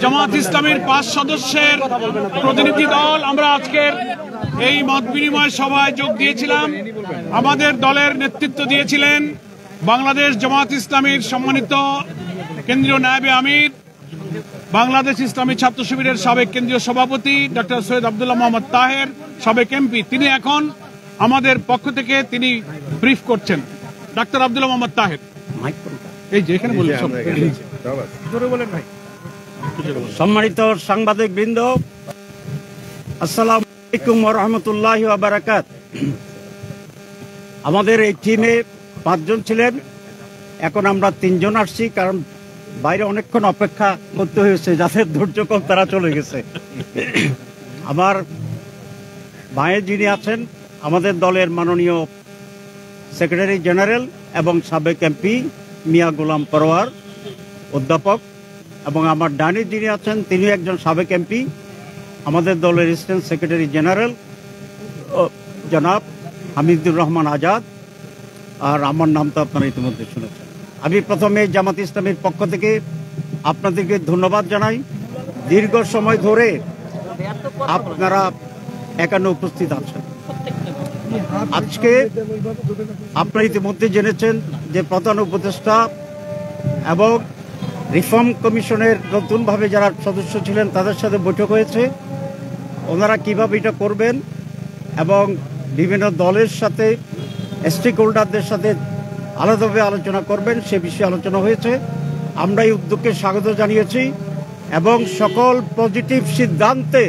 জামাত ইসলামীর 5 সদস্যের প্রতিনিধি দল আমরা আজকের এই মত বিনিময় সভায় যোগ দিয়েছিলাম। আমাদের দলের নেতৃত্ব দিয়েছিলেন বাংলাদেশ জামাত ইসলামীর সম্মানিত কেন্দ্রীয় নায়েবে আমির, বাংলাদেশ ইসলামী ছাত্র শিবিরের সাবেক কেন্দ্রীয় সভাপতি ডক্টর সৈয়দ আব্দুল্লাহ মোহাম্মদ তাহের, সাবেক এমপি। তিনি এখন আমাদের পক্ষ থেকে তিনি ব্রিফ করছেন। ডাক্তার আব্দুল্লাহ মোহাম্মদ তাহের, এই যে এখানে বলেন। সম্মানিত সাংবাদিক বৃন্দ, আসসালামু আলাইকুম ওয়া রাহমাতুল্লাহি ওয়া বারাকাতুহু। আমাদের এই টিমে 5 জন ছিলেন, এখন আমরা 3 জন আসছি, কারণ বাইরে অনেকক্ষণ অপেক্ষা করতে হয়েছে, যাদের ধৈর্য কম তারা চলে গেছে। আমার ভাইয়ে যিনি আছেন আমাদের দলের মাননীয় সেক্রেটারি জেনারেল এবং সাবেক এমপি মিয়া গোলাম পরোয়ার অধ্যাপক, এবং আমার ডানে যিনি আছেন তিনি একজন সাবেক এমপি, আমাদের দলের অ্যাসিস্ট্যান্ট সেক্রেটারি জেনারেল জনাব হামিদুর রহমান আজাদ, আর আমার নাম তো আপনারা ইতিমধ্যে শুনেছেন। আমি প্রথমে জামাত ইসলামীর পক্ষ থেকে আপনাদেরকে ধন্যবাদ জানাই। দীর্ঘ সময় ধরে আপনারা এখানে উপস্থিত আছেন। আজকে আপনারা ইতিমধ্যে জেনেছেন যে প্রধান উপদেষ্টা এবং রিফর্ম কমিশনের নতুনভাবে যারা সদস্য ছিলেন তাদের সাথে বৈঠক হয়েছে। ওনারা কিভাবে এটা করবেন এবং বিভিন্ন দলের সাথে স্টেক হোল্ডারদের সাথে আলাদাভাবে আলোচনা করবেন সে বিষয়ে আলোচনা হয়েছে। আমরা এই উদ্যোগকে স্বাগত জানিয়েছি এবং সকল পজিটিভ সিদ্ধান্তে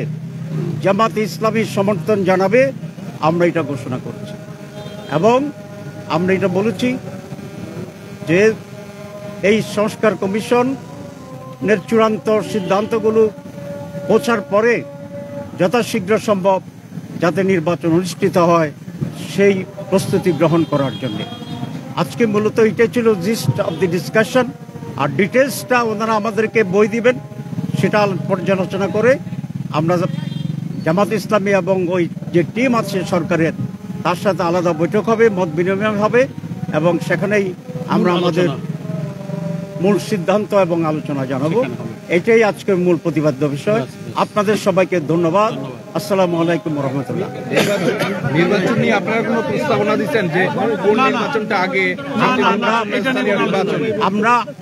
জামাত ইসলামী সমর্থন জানাবে আমরা এটা ঘোষণা করছি। এবং আমরা এটা বলেছি যে এই সংস্কার কমিশনের চূড়ান্ত সিদ্ধান্তগুলো পৌঁছার পরে যথাশীঘ্র সম্ভব যাতে নির্বাচন অনুষ্ঠিত হয় সেই প্রস্তুতি গ্রহণ করার জন্য আজকে মূলত এটাই ছিল জিস্ট অফ দি ডিসকাশন। আর ডিটেলসটা ওনারা আমাদেরকে বই দিবেন, সেটা পর্যালোচনা করে আমরা জামাত ইসলামী এবং ওই যে টিম আছে সরকারের তার সাথে আলাদা বৈঠক হবে, মত বিনিময় হবে এবং সেখানেই আমরা আমাদের মূল সিদ্ধান্ত এবং আলোচনা জানাবো। এটাই আজকের মূল প্রতিপাদ্য বিষয়। আপনাদের সবাইকে ধন্যবাদ। আসসালামু আলাইকুম ওয়া রাহমাতুল্লাহ। নির্বাচন নিয়ে আপনারা কোনো প্রস্তাবনা দিচ্ছেন যে কোন নির্বাচনটা আগে?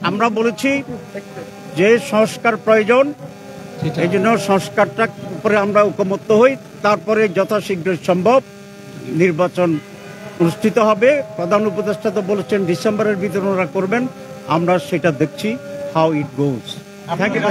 আমরা বলেছি যে সংস্কার প্রয়োজন, এই জন্য সংস্কারটা উপরে আমরা ঐকমত্য হই, তারপরে যথাশীঘ্র সম্ভব নির্বাচন অনুষ্ঠিত হবে। প্রধান উপদেষ্টা তো বলেছেন ডিসেম্বরের ভিতরে ওরা করবেন, আমরা সেটা দেখছি how it goes. Thank you.